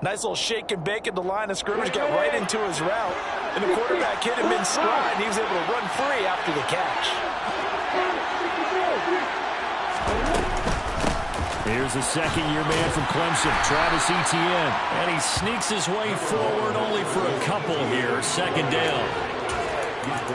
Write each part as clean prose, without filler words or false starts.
Nice little shake and bake at the line of scrimmage, got right into his route, and the quarterback hit him in stride, and he was able to run free after the catch. Here's the second-year man from Clemson, Travis Etienne. And he sneaks his way forward only for a couple here. Second down.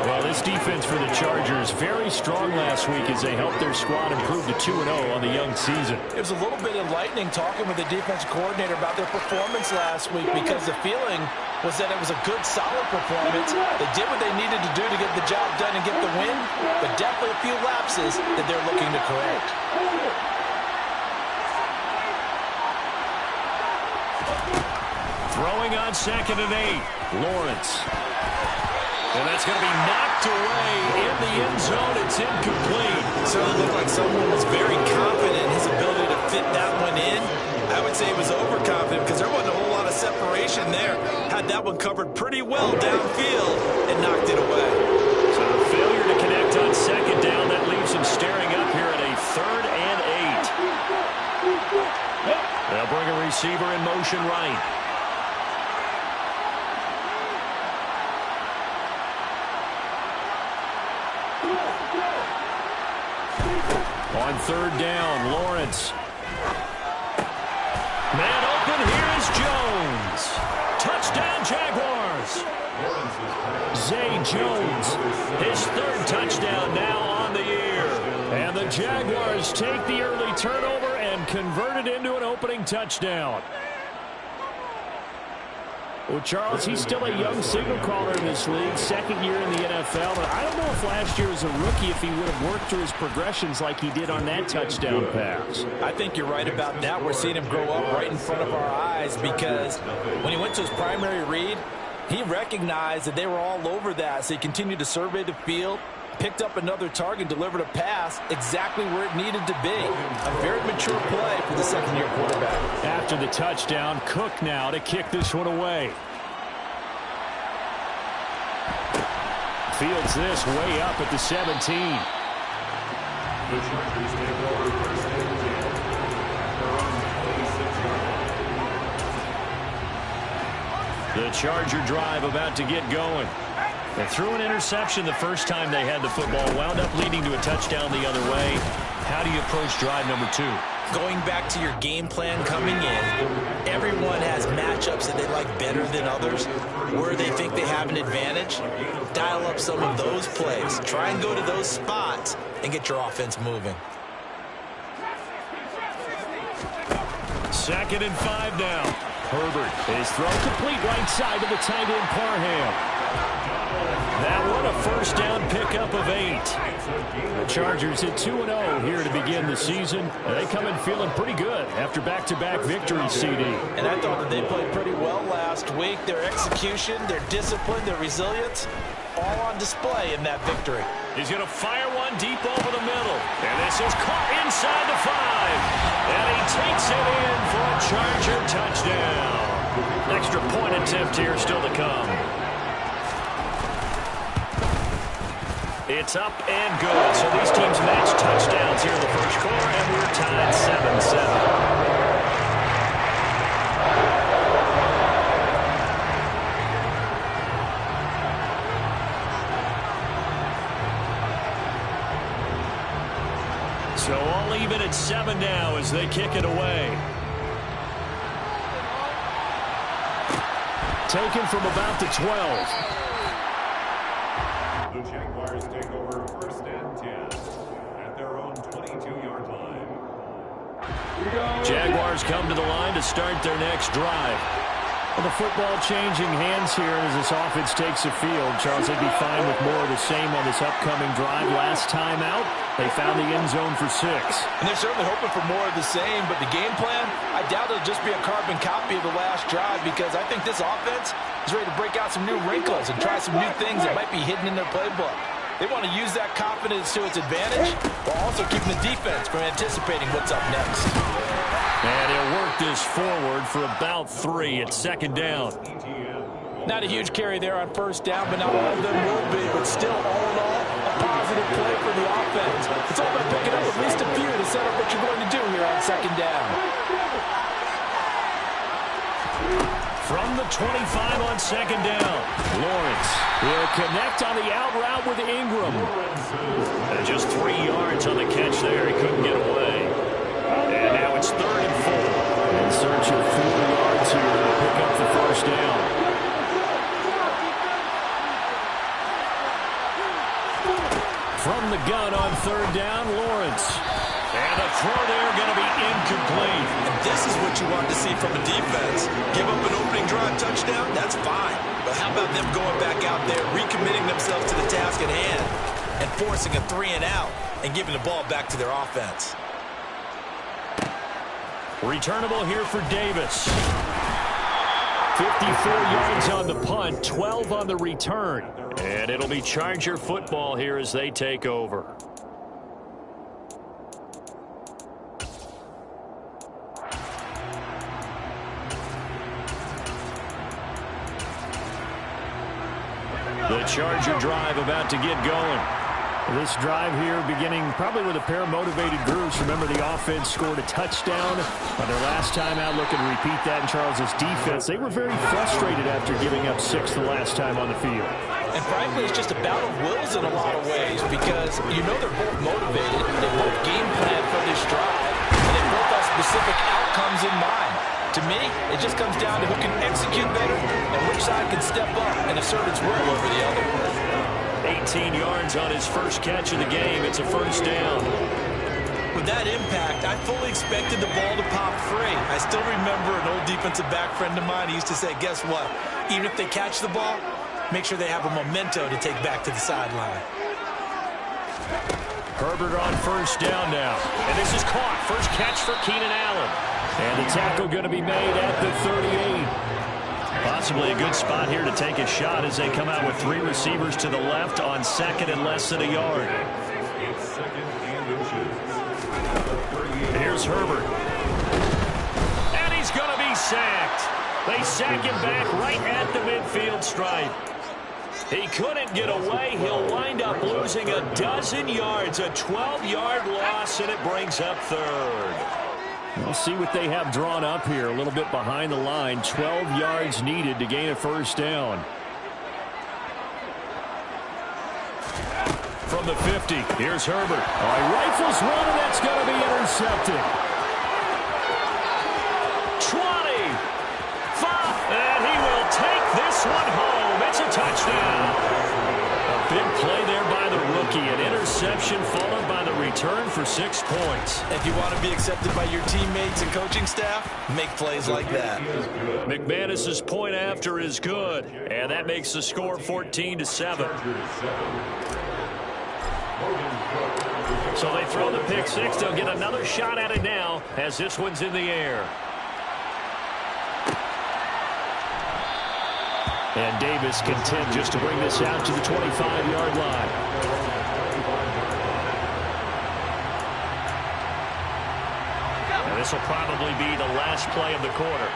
Well, this defense for the Chargers very strong last week as they helped their squad improve to 2-0 on the young season. It was a little bit enlightening talking with the defensive coordinator about their performance last week because the feeling was that it was a good, solid performance. They did what they needed to do to get the job done and get the win, but definitely a few lapses that they're looking to correct. Throwing on 2nd and 8, Lawrence. And that's going to be knocked away in the end zone. It's incomplete. Certainly looked like someone was very confident in his ability to fit that one in. I would say he was overconfident because there wasn't a whole lot of separation there. Had that one covered pretty well downfield and knocked it away. So a failure to connect on 2nd down. That leaves him staring up here at a 3rd and 8. They'll bring a receiver in motion right. On 3rd down, Lawrence. Man open, here is Jones. Touchdown, Jaguars. Zay Jones, his 3rd touchdown now on the year. And the Jaguars take the early turnover and convert it into an opening touchdown. Well, Charles, he's still a young signal caller in this league, 2nd year in the NFL. But I don't know if last year as a rookie, if he would have worked through his progressions like he did on that touchdown pass. I think you're right about that. We're seeing him grow up right in front of our eyes because when he went to his primary read, he recognized that they were all over that. So he continued to survey the field, picked up another target, delivered a pass exactly where it needed to be. A very mature play for the 2nd-year quarterback. After the touchdown, Cook now to kick this one away. Fields this way up at the 17. The Chargers take over 1st and 10. The Charger drive about to get going. They threw an interception the first time they had the football, wound up leading to a touchdown the other way. How do you approach drive number 2? Going back to your game plan coming in, everyone has matchups that they like better than others. Where they think they have an advantage, dial up some of those plays. Try and go to those spots and get your offense moving. 2nd and 5 now. Herbert, his throw complete right side to the tight end Parham. That one a 1st down pickup of 8. The Chargers hit 2-0 here to begin the season. They come in feeling pretty good after back-to-back victories, CD. And I thought that they played pretty well last week. Their execution, their discipline, their resilience, all on display in that victory. He's going to fire one deep over the middle. And this is caught inside the 5. And he takes it in for a Charger touchdown. Extra point attempt here still to come. It's up and good. So these teams match touchdowns here in the first quarter, and we're tied 7-7. So all even at 7 now as they kick it away. Taken from about the 12. The Jaguars take over 1st and 10 at their own 22-yard line. Jaguars come to the line to start their next drive. Well, the football changing hands here as this offense takes the field. Charles, they'd be fine with more of the same on this upcoming drive. Last time out, they found the end zone for 6. And they're certainly hoping for more of the same, but the game plan, I doubt it'll just be a carbon copy of the last drive because I think this offense is ready to break out some new wrinkles and try some new things that might be hidden in their playbook. They want to use that confidence to its advantage while also keeping the defense from anticipating what's up next. And he'll work this forward for about 3 at 2nd down. Not a huge carry there on 1st down, but not all of them will be. But still, all in all, a positive play for the offense. It's all about picking up at least a few to set up what you're going to do here on 2nd down. From the 25 on second down, Lawrence will connect on the out route with Ingram. And just 3 yards on the catch there. He couldn't get away. And now it's 3rd and 4. In search of 4 yards here to pick up the first down. From the gun on 3rd down, Lawrence. And the throw there going to be incomplete. And this is what you want to see from a defense. Give up an opening drive touchdown, that's fine. But how about them going back out there, recommitting themselves to the task at hand, and forcing a 3-and-out, and giving the ball back to their offense. Returnable here for Davis. 54 yards on the punt, 12 on the return. And it'll be Charger football here as they take over. The Charger drive about to get going. This drive here beginning probably with a pair of motivated groups. Remember, the offense scored a touchdown on their last time out. Looking to repeat that in Charles's defense. They were very frustrated after giving up 6 the last time on the field. And frankly, it's just a battle of wills in a lot of ways because you know they're both motivated. They both game plan for this drive. And they both have specific outcomes in mind. To me, it just comes down to who can execute better and which side can step up and assert its will over the other. 18 yards on his first catch of the game. It's a first down. With that impact, I fully expected the ball to pop free. I still remember an old defensive back friend of mine. He used to say, guess what? Even if they catch the ball, make sure they have a memento to take back to the sideline. Herbert on first down now. And this is caught. First catch for Keenan Allen. And the tackle going to be made at the 38. Possibly a good spot here to take a shot as they come out with 3 receivers to the left on second and less than a yard. Here's Herbert. And he's going to be sacked. They sack him back right at the midfield stripe. He couldn't get away. He'll wind up losing a dozen yards. A 12-yard loss, and it brings up 3rd. We'll see what they have drawn up here. A little bit behind the line. 12 yards needed to gain a first down. From the 50, here's Herbert. He rifles one, and that's going to be intercepted. 20. 5. And he will take this one home. It's a touchdown. A big play there by the rookie. An interception followed by the return for 6 points. If you want to be accepted by your teammates and coaching staff, make plays like that. McManus's point after is good, and that makes the score 14-7. So they throw the pick 6. They'll get another shot at it now as this one's in the air. And Davis content just to bring this out to the 25-yard line. And this will probably be the last play of the quarter.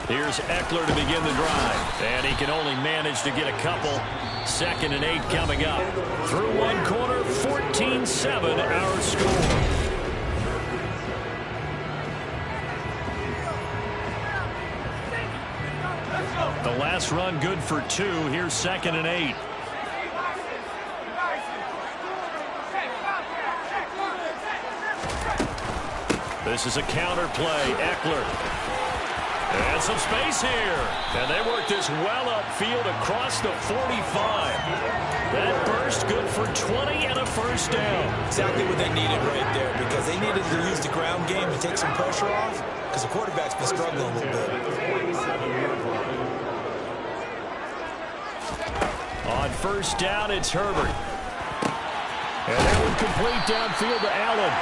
Here's Eckler to begin the drive. And he can only manage to get a couple. 2nd and 8 coming up. Through one quarter, 14-7 our score. The last run good for 2. Here's 2nd and 8. This is a counter play. Eckler. And some space here. And they work this well upfield across the 45. That burst good for 20 and a first down. Exactly what they needed right there because they needed to use the ground game to take some pressure off because the quarterback's been struggling a little bit. On first down, it's Herbert. And that one complete downfield to Allen.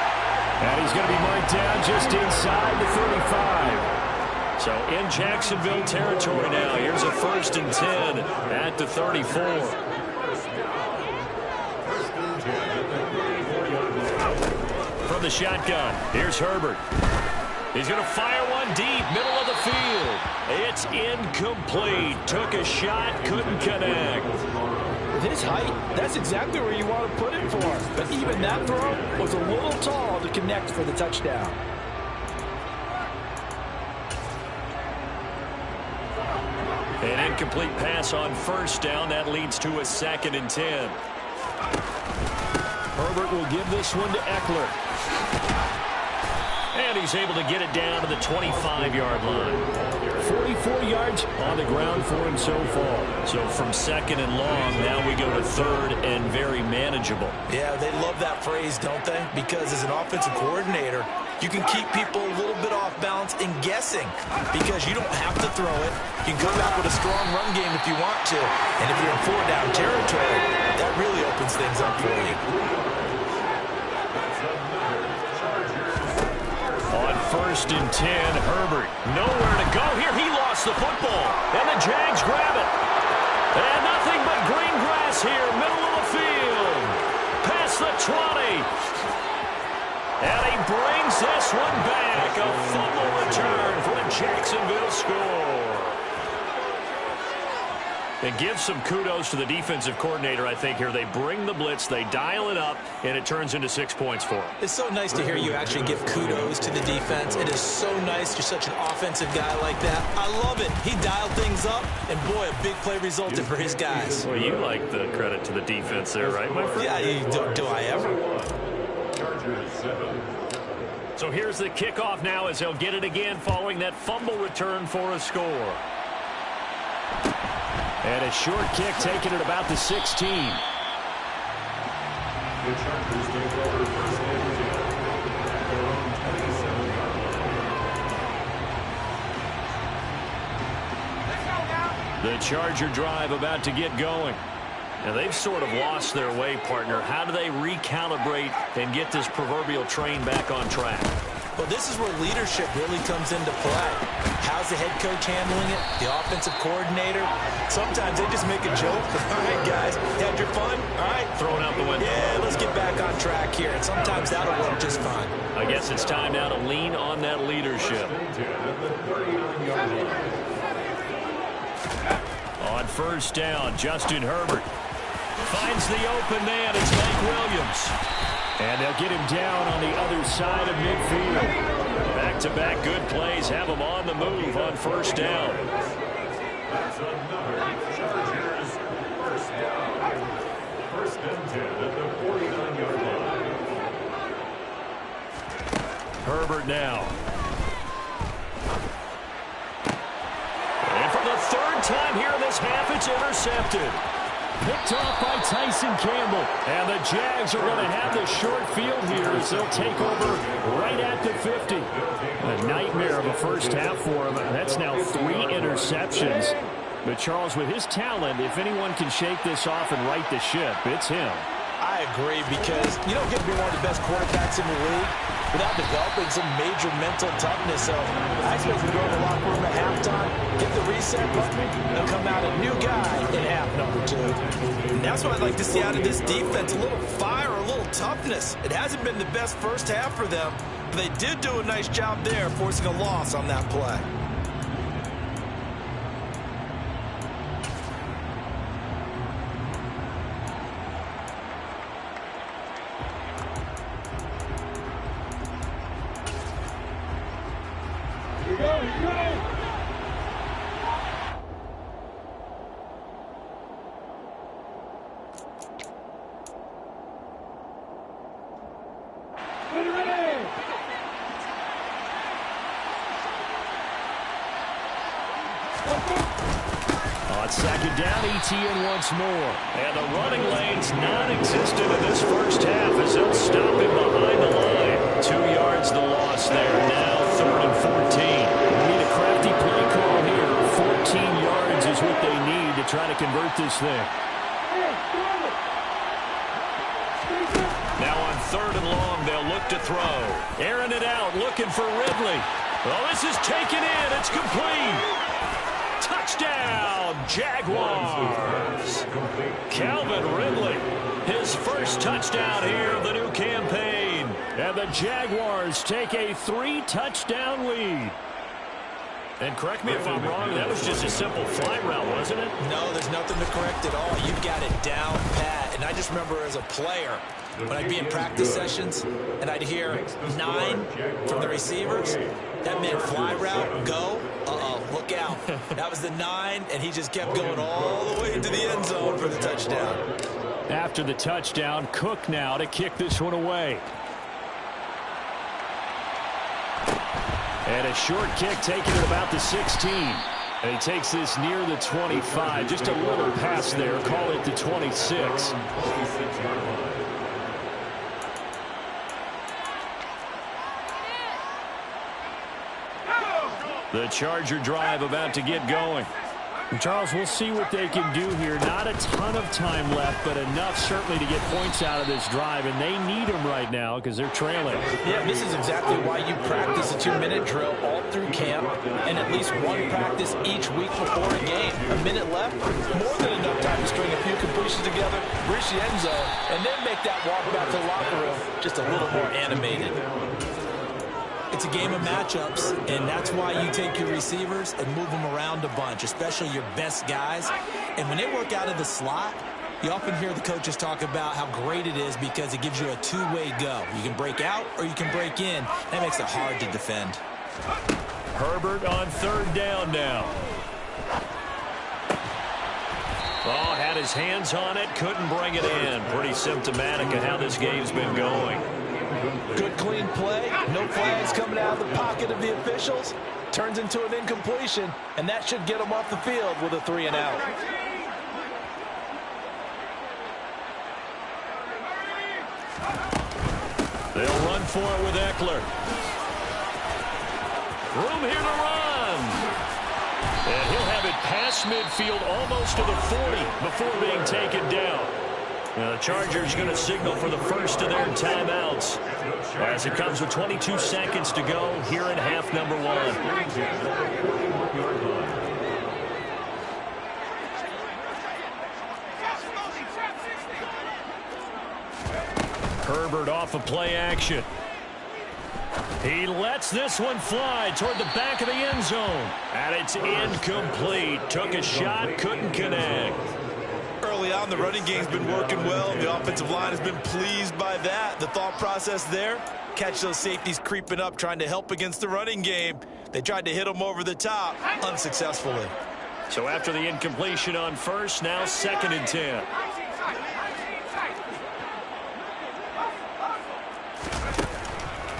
And he's going to be marked down just inside the 35. So in Jacksonville territory now. Here's a 1st and 10 at the 34. From the shotgun, here's Herbert. He's going to fire one deep, middle of the field. It's incomplete. Took a shot, couldn't connect. With his height, that's exactly where you want to put it for. But even that throw was a little tall to connect for the touchdown. incomplete pass on first down. That leads to a 2nd and 10. Herbert will give this one to Eckler. And he's able to get it down to the 25-yard line. 44 yards on the ground for him so far. So from 2nd and long, now we go to 3rd and very manageable. Yeah, they love that phrase, don't they? Because as an offensive coordinator, you can keep people a little bit off balance and guessing because you don't have to throw it. You can come back with a strong run game if you want to. And if you're in 4-down territory, that really opens things up for you. On 1st and 10, Herbert nowhere to go here. He lost the football, and the Jags grab it. And nothing but green grass here, middle of the field. Past the 20. And he brings this one back. A fumble return for the Jacksonville score. And give some kudos to the defensive coordinator, I think, here. They bring the blitz, they dial it up, and it turns into 6 points for them. It's so nice to hear you actually give kudos to the defense. It is so nice you're such an offensive guy like that. I love it. He dialed things up, and boy, a big play resulted for his guys. Well, you like the credit to the defense there, right, my friend? Yeah, do I ever? So here's the kickoff now as he'll get it again following that fumble return for a score. And a short kick taken at about the 16. The Chargers take over 1st and 10 at their own 27-yard line. The Charger drive about to get going. Now they've sort of lost their way, partner. How do they recalibrate and get this proverbial train back on track? Well, this is where leadership really comes into play. How's the head coach handling it? The offensive coordinator? Sometimes they just make a joke. All right, guys, had your fun? All right. Throwing out the window. Yeah, let's get back on track here. And sometimes that'll work just fine. I guess it's time now to lean on that leadership. On 1st down, Justin Herbert finds the open man. It's Mike Williams. And they'll get him down on the other side of midfield. Back-to-back good plays have him on the move on 1st down. That's another Chargers 1st down. 1st and 10 at the 49-yard line. Herbert now. And for the 3rd time here in this half, it's intercepted. Picked off by Tyson Campbell. And the Jags are going to have the short field here as they'll take over right at the 50. A nightmare of a first half for him. That's now 3 interceptions. But Charles, with his talent, if anyone can shake this off and right the ship, it's him. I agree, because you don't get to be one of the best quarterbacks in the league without developing some major mental toughness. So I expect him to go in the locker room at halftime, get the reset button, and come out a new guy in half number 2. And that's what I'd like to see out of this defense, a little fire, a little toughness. It hasn't been the best first half for them, but they did do a nice job there, forcing a loss on that play. On 2nd down, ETN once more. And the running lane's non-existent in this first half as they'll stop him behind the line. 2 yards the loss there. Now 3rd and 14. We need a crafty play call here. 14 yards is what they need to try to convert this thing. Now on 3rd and long, they'll look to throw. Airing it out, looking for Ridley. Well, this is taken in. It's complete. Touchdown, Jaguars. Calvin Ridley, his first touchdown here of the new campaign. And the Jaguars take a 3-touchdown lead. And correct me if I'm wrong, that was just a simple fly route, wasn't it? No, there's nothing to correct at all. You've got it down pat. And I just remember as a player, when I'd be in practice sessions and I'd hear 9 from the receivers, That meant fly route, go. Uh-oh, look out. That was the 9, and he just kept going all the way into the end zone for the touchdown. After the touchdown, Cook now to kick this one away. And a short kick taken at about the 16. And he takes this near the 25. Just a little pass there. Call it the 26. The Charger drive about to get going. And Charles, we'll see what they can do here. Not a ton of time left, but enough certainly to get points out of this drive. And they need them right now because they're trailing. Yeah, this is exactly why you practice a 2-minute drill all through camp and at least one practice each week before a game. A minute left, more than enough time to string a few completions together, reach the end zone, and then make that walk back to the locker room just a little more animated. It's a game of matchups, and that's why you take your receivers and move them around a bunch, especially your best guys. And when they work out of the slot, you often hear the coaches talk about how great it is because it gives you a two-way go. You can break out or you can break in. That makes it hard to defend. Herbert on third down now. Oh, had his hands on it, couldn't bring it in. Pretty symptomatic of how this game's been going. Good clean play, no flags coming out of the pocket of the officials. Turns into an incompletion, and that should get them off the field with a 3-and-out. They'll run for it with Eckler. Room here to run. And he'll have it past midfield almost to the 40 before being taken down. Now the Chargers going to signal for the first of their timeouts as it comes with 22 seconds to go here in half number 1. Herbert off of play action. He lets this one fly toward the back of the end zone. And it's incomplete. Took a shot, couldn't connect. Early on, the running game's been working well. The offensive line has been pleased by that. The thought process there, catch those safeties creeping up, trying to help against the running game. They tried to hit them over the top, unsuccessfully. So after the incompletion on first, now 2nd and 10.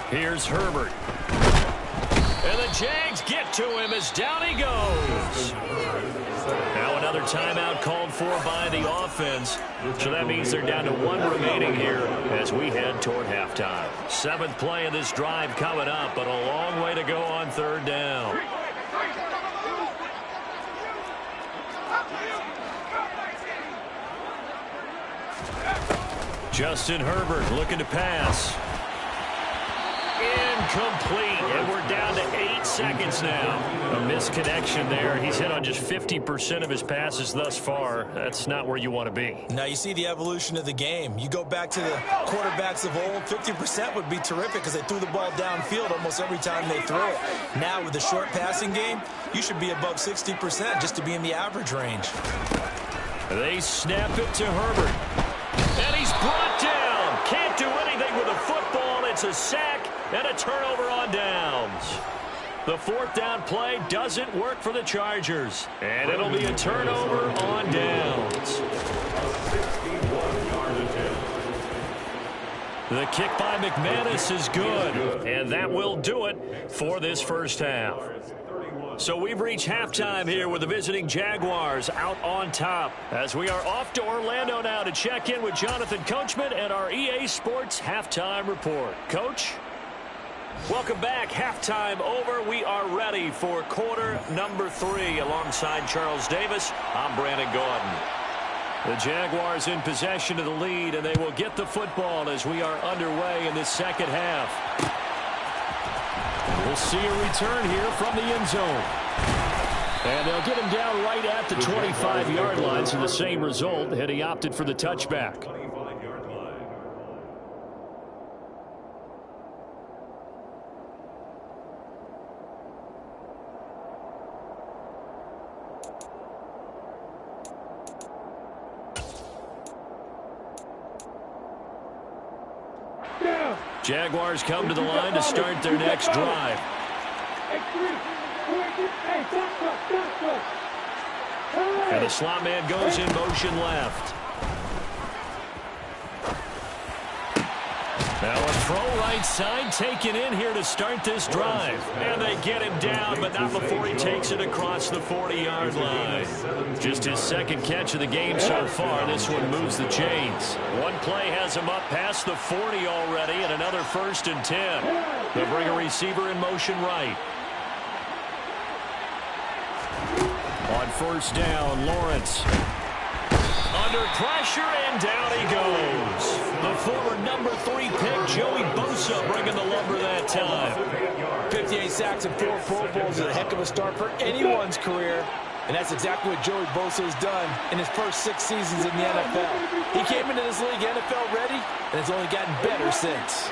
Here's Herbert. And the Jags get to him as down he goes. Now another timeout called for by the offense. So that means they're down to 1 remaining here as we head toward halftime. 7th play of this drive coming up, but a long way to go on 3rd down. Justin Herbert looking to pass. Incomplete, and we're down to 8 seconds now. A misconnection there. He's hit on just 50% of his passes thus far. That's not where you want to be. Now you see the evolution of the game. You go back to the quarterbacks of old, 50% would be terrific because they threw the ball downfield almost every time they throw it. Now with the short passing game, you should be above 60% just to be in the average range. They snap it to Herbert. And he's brought down. Can't do anything with the football. It's a sack and a turnover on downs. The 4th down play doesn't work for the Chargers. And it'll be a turnover on downs. The kick by McManus is good. And that will do it for this first half. So we've reached halftime here with the visiting Jaguars out on top as we are off to Orlando now to check in with Jonathan Coachman and our EA Sports Halftime Report. Coach? Welcome back. Halftime over. We are ready for quarter number 3 alongside Charles Davis. I'm Brandon Gaudin. The Jaguars in possession of the lead, and they will get the football as we are underway in this second half. We'll see a return here from the end zone. And they'll get him down right at the 25-yard line, so the same result had he opted for the touchback. Jaguars come to the line to start their next drive. And the slot man goes in motion left. Now a throw right side taken in here to start this drive. And they get him down, but not before he takes it across the 40-yard line. Just his second catch of the game so far. This one moves the chains. One play has him up past the 40 already, and another 1st and 10. They'll bring a receiver in motion right. On 1st down, Lawrence. Under pressure, and down he goes. The former number 3 pick, Joey Bosa, bringing the lumber that time. 58 sacks and 4 Pro Bowls is a heck of a start for anyone's career. And that's exactly what Joey Bosa has done in his first 6 seasons in the NFL. He came into this league NFL ready, and it's only gotten better since.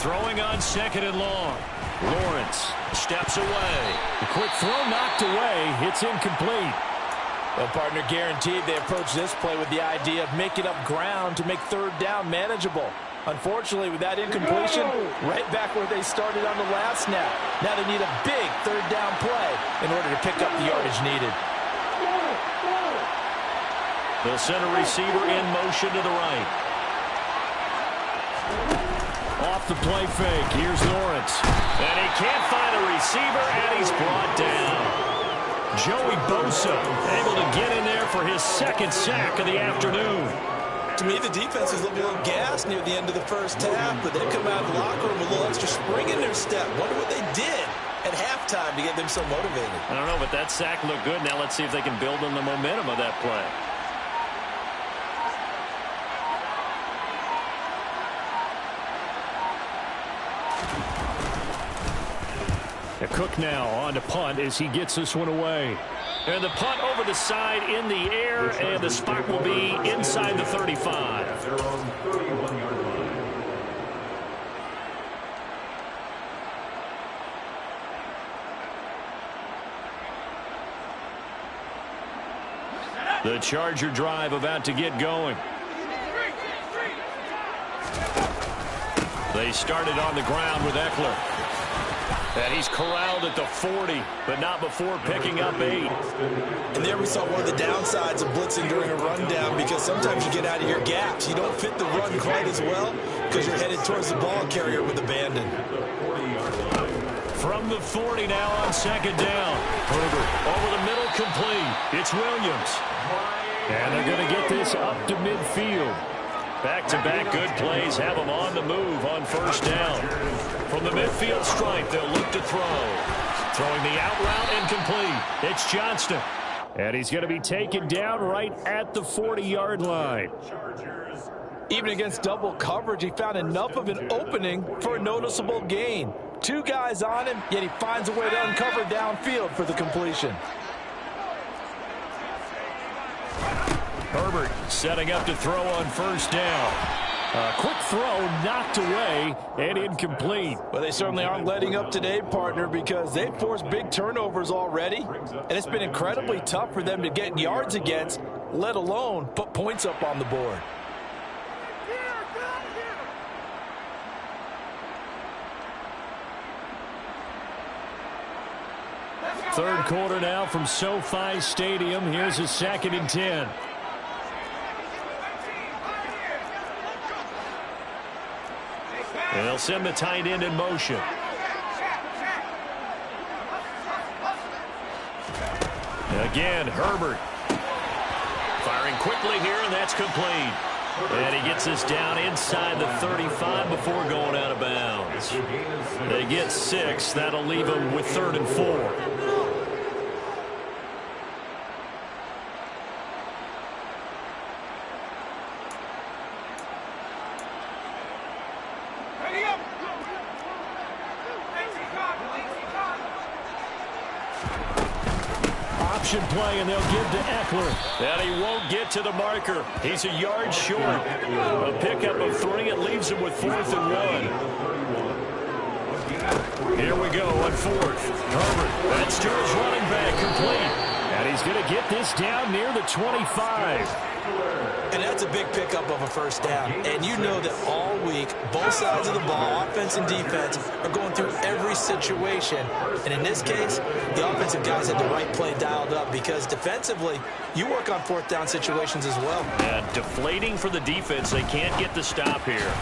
Throwing on 2nd and long. Lawrence steps away. The quick throw knocked away. It's incomplete. Well, partner, guaranteed they approach this play with the idea of making up ground to make 3rd down manageable. Unfortunately, with that incompletion, right back where they started on the last snap. Now they need a big 3rd down play in order to pick up the yardage needed. They'll send a receiver in motion to the right. Off the play fake. Here's Lawrence. And he can't find a receiver, and he's brought down. Joey Bosa able to get in there for his 2nd sack of the afternoon. To me, the defense was looking a little gassed near the end of the first half, but they come out of the locker room with a little extra spring in their step. Wonder what they did at halftime to get them so motivated. I don't know, but that sack looked good. Now let's see if they can build on the momentum of that play. Cook now on to punt as he gets this one away. And the punt over the side in the air, and the spot will be inside the 35. Their own 31-yard line. The Charger drive about to get going. They started on the ground with Eckler. And he's corralled at the 40, but not before picking up 8. And there we saw one of the downsides of blitzing during a rundown, because sometimes you get out of your gaps. You don't fit the run quite as well because you're headed towards the ball carrier with abandon. From the 40 now on 2nd down. Herbert over the middle, complete. It's Williams. And they're going to get this up to midfield. Back-to-back good plays have them on the move on 1st down. From the midfield stripe, they'll look to throw. Throwing the out route incomplete. It's Johnston. And he's going to be taken down right at the 40-yard line. Even against double coverage, he found enough of an opening for a noticeable gain. 2 guys on him, yet he finds a way to uncover downfield for the completion. Herbert setting up to throw on 1st down. A quick throw knocked away and incomplete. Well, they certainly aren't letting up today, partner, because they've forced big turnovers already, and it's been incredibly tough for them to get yards against, let alone put points up on the board. Third quarter now from SoFi Stadium. Here's a 2nd and 10. And they'll send the tight end in motion. Again, Herbert. Firing quickly here, and that's complete. And he gets us down inside the 35 before going out of bounds. They get 6. That'll leave them with 3rd and 4. Play, and they'll give to Eckler. And he won't get to the marker. He's a yard short. A pickup of 3. It leaves him with 4th and 1. Here we go on 4th. Herbert. That's to his running back, complete. And he's going to get this down near the 25. And that's a big pickup of a first down. And you know that all week, both sides of the ball, offense and defense, are going through every situation. And in this case, the offensive guys had the right play dialed up because defensively, you work on fourth down situations as well. And deflating for the defense. They can't get the stop here.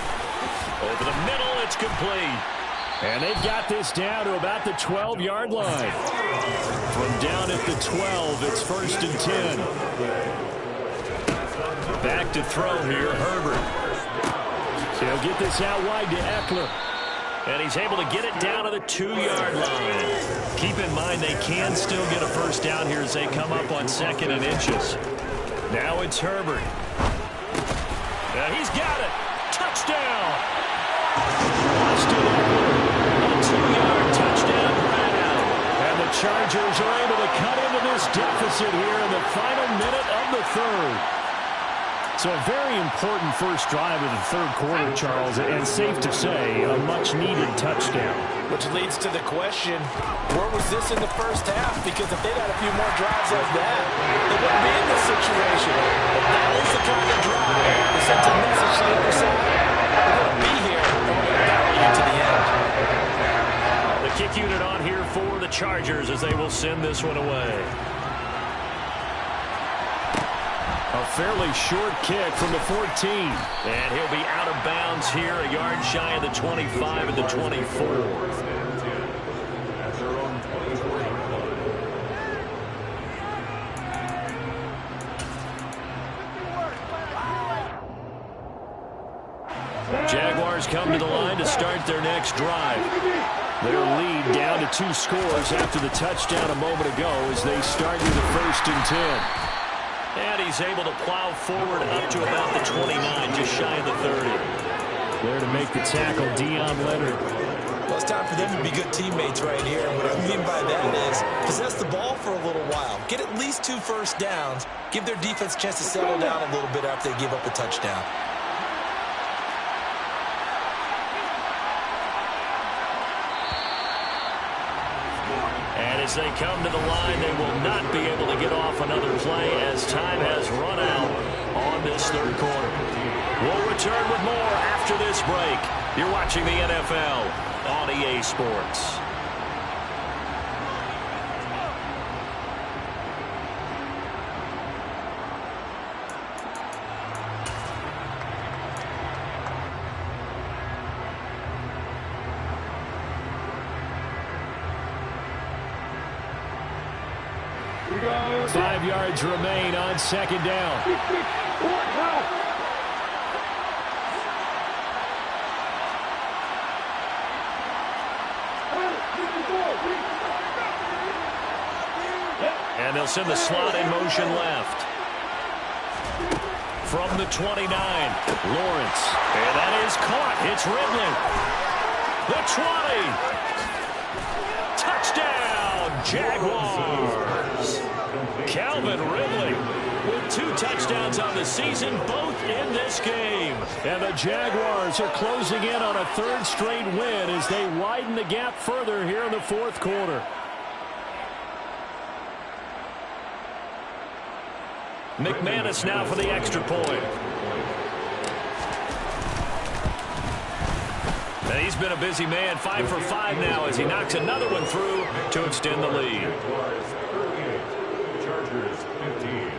Over the middle, it's complete. And they've got this down to about the 12-yard line. From down at the 12, it's 1st and 10. Back to throw here, Herbert. He'll get this out wide to Eckler. And he's able to get it down to the 2-yard line. Keep in mind they can still get a first down here as they come up on 2nd and inches. Now it's Herbert. Now he's got it. Touchdown. Austin Eckler. A 2-yard touchdown grab. And the Chargers are able to cut into this deficit here in the final minute of the 3rd. So a very important first drive of the 3rd quarter, Charles, and safe to say, a much-needed touchdown. Which leads to the question, where was this in the first half? Because if they had a few more drives like that, they wouldn't be in this situation. But that is the kind of drive that sends a message to the other side. We're going to be here, and we're going to battle you to the end. The kick unit on here for the Chargers as they will send this one away. A fairly short kick from the 14. And he'll be out of bounds here, a yard shy of the 25 and the 24. Jaguars come to the line to start their next drive. Their lead down to 2 scores after the touchdown a moment ago as they start with the 1st and 10. And he's able to plow forward up to about the 29, just shy of the 30. There to make the tackle, Deion Leonard. Well, it's time for them to be good teammates right here. And what I mean by that is possess the ball for a little while. Get at least 2 first downs. Give their defense a chance to settle down a little bit after they give up a touchdown. And as they come to the line, they will not be able to get off another play as time has run out on this 3rd quarter. We'll return with more after this break. You're watching the NFL on EA Sports. Go. 5 yards remain on 2nd down. And they'll send the slot in motion left. From the 29, Lawrence. And that is caught. It's Ridley. The 20. Touchdown, Jaguars. Calvin Ridley with 2 touchdowns on the season, both in this game. And the Jaguars are closing in on a 3rd straight win as they widen the gap further here in the 4th quarter. McManus now for the extra point. And he's been a busy man, 5 for 5 now as he knocks another one through to extend the lead. Chargers 15.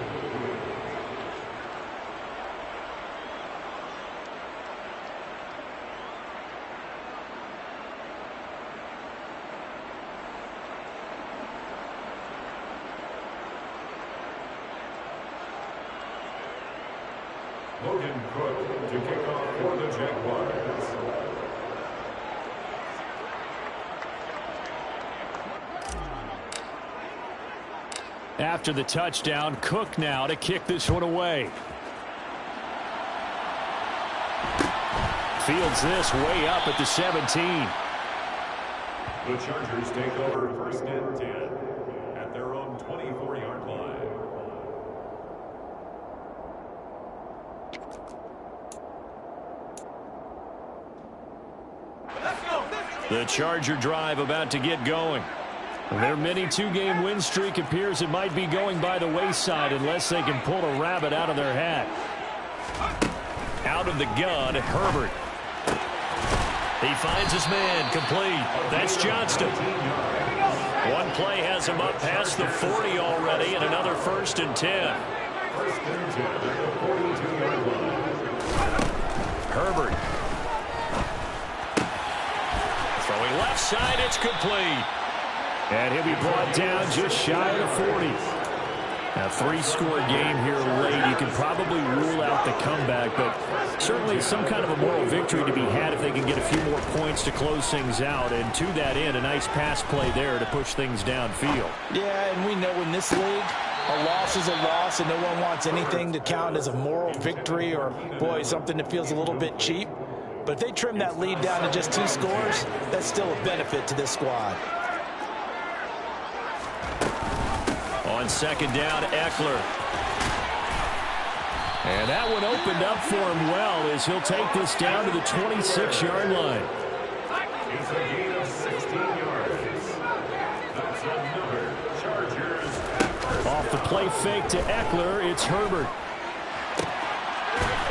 Logan Cook to kick off for the Jaguars. After the touchdown, Cook now to kick this one away. Fields this way up at the 17. The Chargers take over 1st and 10 at their own 24-yard line. The Charger drive about to get going. Their mini two-game win streak appears it might be going by the wayside unless they can pull a rabbit out of their hat. Out of the gun, Herbert. He finds his man, complete. That's Johnston. One play has him up past the 40 already, and another 1st and 10. Herbert. Throwing left side, it's complete. And he'll be brought down just shy of the 40. A 3-score game here late. You can probably rule out the comeback, but certainly some kind of a moral victory to be had if they can get a few more points to close things out. And to that end, a nice pass play there to push things downfield. Yeah, and we know in this league, a loss is a loss, and no one wants anything to count as a moral victory or, boy, something that feels a little bit cheap. But if they trim that lead down to just 2 scores, that's still a benefit to this squad. On 2nd down, Eckler. And that one opened up for him well as he'll take this down to the 26-yard line. It's a gain of 16 yards. That's another Chargers. Off the play fake to Eckler, it's Herbert.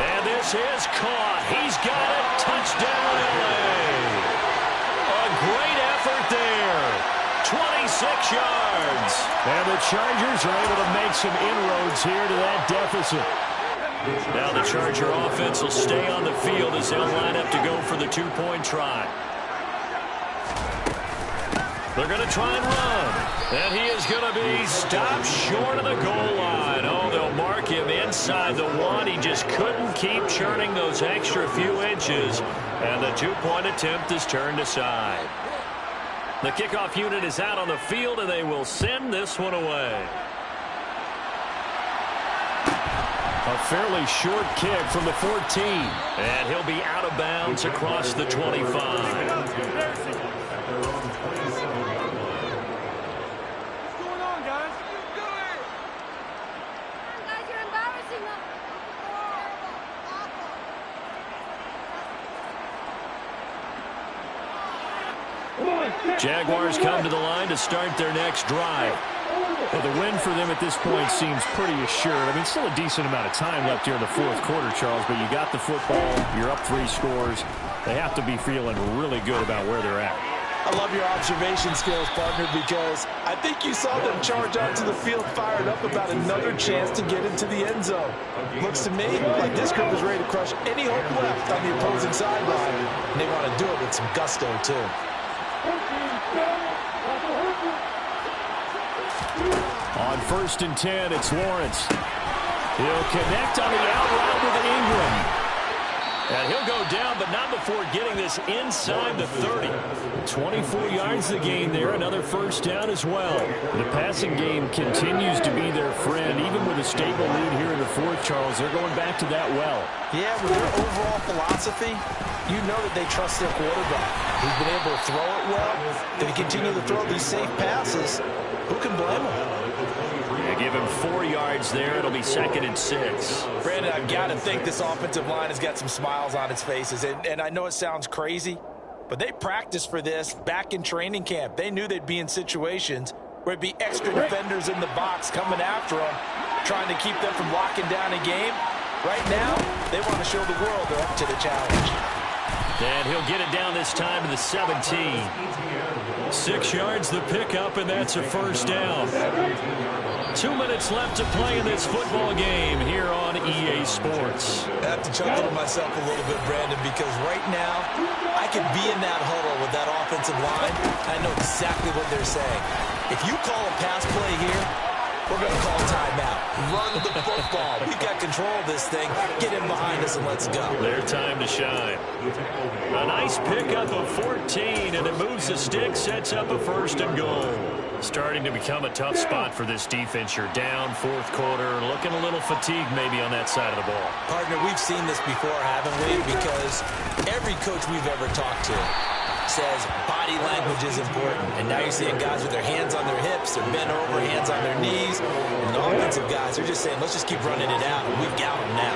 And this is caught. He's got it. Touchdown, LA. A great effort there. 26 yards. And the Chargers are able to make some inroads here to that deficit. Now the Charger offense will stay on the field as they'll line up to go for the 2-point try. They're going to try and run. And he is going to be stopped short of the goal line. Oh, they'll mark him inside the 1. He just couldn't keep churning those extra few inches. And the 2-point attempt is turned aside. The kickoff unit is out on the field, and they will send this one away. A fairly short kick from the 14. And he'll be out of bounds across the 25. Jaguars come to the line to start their next drive. Well, the win for them at this point seems pretty assured. I mean, still a decent amount of time left here in the 4th quarter, Charles, but you got the football, you're up 3 scores. They have to be feeling really good about where they're at. I love your observation skills, partner, because I think you saw them charge onto the field fired up about another chance to get into the end zone. Looks to me like this group is ready to crush any hope left on the opposing sideline, and they want to do it with some gusto, too. On 1st and 10, it's Lawrence. He'll connect on the out route with Ingram. And he'll go down, but not before getting this inside the 30. 24 yards the gain there, another 1st down as well. The passing game continues to be their friend, even with a stable lead here in the 4th, Charles. They're going back to that well. Yeah, with their overall philosophy, you know that they trust their quarterback. He's been able to throw it well. They continue to throw these safe passes. Who can blame him? They give him 4 yards there. It'll be 2nd and 6. Brandon, I've got to think this offensive line has got some smiles on its faces. And I know it sounds crazy, but they practiced for this back in training camp. They knew they'd be in situations where it'd be extra defenders in the box coming after them, trying to keep them from locking down a game. Right now, they want to show the world they're up to the challenge. And he'll get it down this time to the 17. 6 yards the pickup, and that's a 1st down. 2 minutes left to play in this football game here on EA Sports. I have to chuckle to myself a little bit, Brandon, because right now I could be in that huddle with that offensive line. I know exactly what they're saying. If you call a pass play here, we're going to call timeout. Run the football. We've got control of this thing. Get in behind us and let's go. Their time to shine. A nice pickup of 14, and it moves the stick, sets up a 1st and goal. Starting to become a tough spot for this defense. You're down 4th quarter, looking a little fatigued maybe on that side of the ball. Partner, we've seen this before, haven't we? Because every coach we've ever talked to says body language is important. And now you're seeing guys with their hands on their hips, they're bent over, hands on their knees. And the offensive guys are just saying, let's just keep running it out. And we've got them now.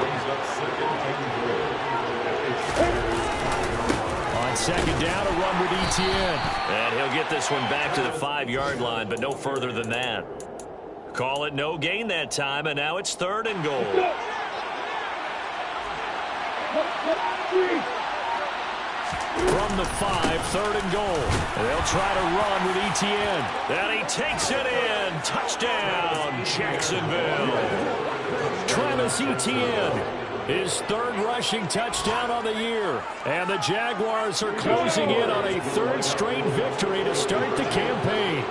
On second down, a run with Etienne. And he'll get this one back to the 5-yard line, but no further than that. Call it no gain that time, and now it's 3rd and goal. From the 5, 3rd and goal. They'll try to run with Etienne. And he takes it in. Touchdown, Jacksonville. Travis Etienne, his 3rd rushing touchdown on the year. And the Jaguars are closing in on a 3rd straight victory to start the campaign.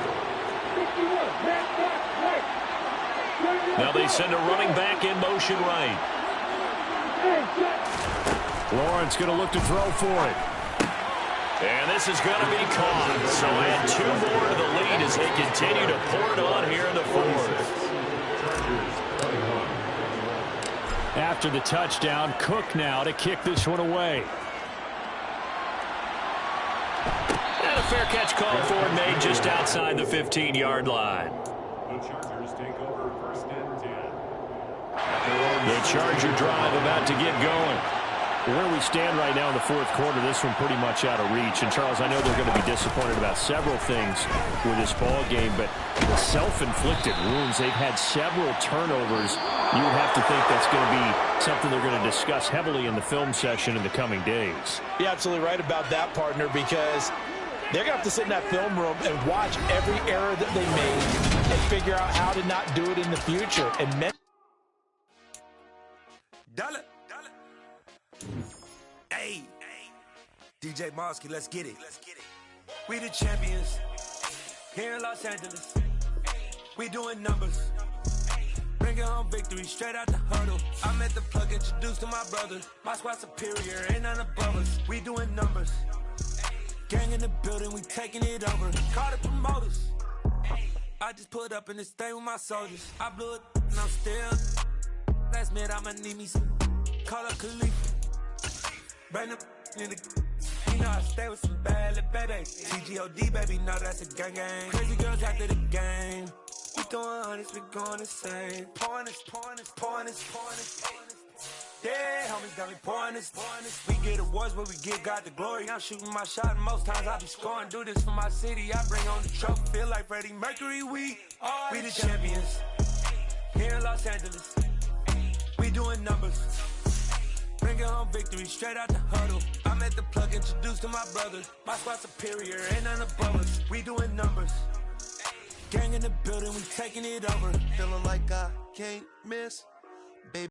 Now they send a running back in motion right. Lawrence going to look to throw for it. And this is going to be caught. So add 2 more to the lead as they continue to pour it on here in the 4th. After the touchdown, Cook now to kick this one away. And a fair catch called for and made just outside the 15-yard line. The Chargers take over 1st and 10. The Charger drive about to get going. Where we stand right now in the 4th quarter, this one pretty much out of reach. And, Charles, I know they're going to be disappointed about several things with this ball game, but the self-inflicted wounds, they've had several turnovers. You would have to think that's going to be something they're going to discuss heavily in the film session in the coming days. You're absolutely right about that, partner, because they're going to have to sit in that film room and watch every error that they made and figure out how to not do it in the future. And Hey, DJ Mosky, let's get it. We the champions here in Los Angeles. We doing numbers. Bringing home victory straight out the huddle. I met the plug, introduced to my brother. My squad superior, ain't none above us. We doing numbers. Gang in the building, we taking it over. Call the promoters. I just put up in this thing with my soldiers. I blew it and I'm still. Last minute I'ma need me some. Call up Khalifa. Bring the in the. You know I stay with some bad little baby. TGOD baby, no that's a gang gang. Crazy girls after the game. We doing hundreds, we going insane. Pouring this. Yeah, homies got me pouring this. We get awards, but we give God the glory. I'm shooting my shot, and most times I be scoring. Do this for my city, I bring on the trophy. Feel like Freddie Mercury, we the champions. Here in Los Angeles, we doing numbers. Bringing home victory straight out the huddle. I met the plug, introduced to my brother. My squad superior, ain't none above us. We doing numbers. Gang in the building, we taking it over. Feeling like I can't miss.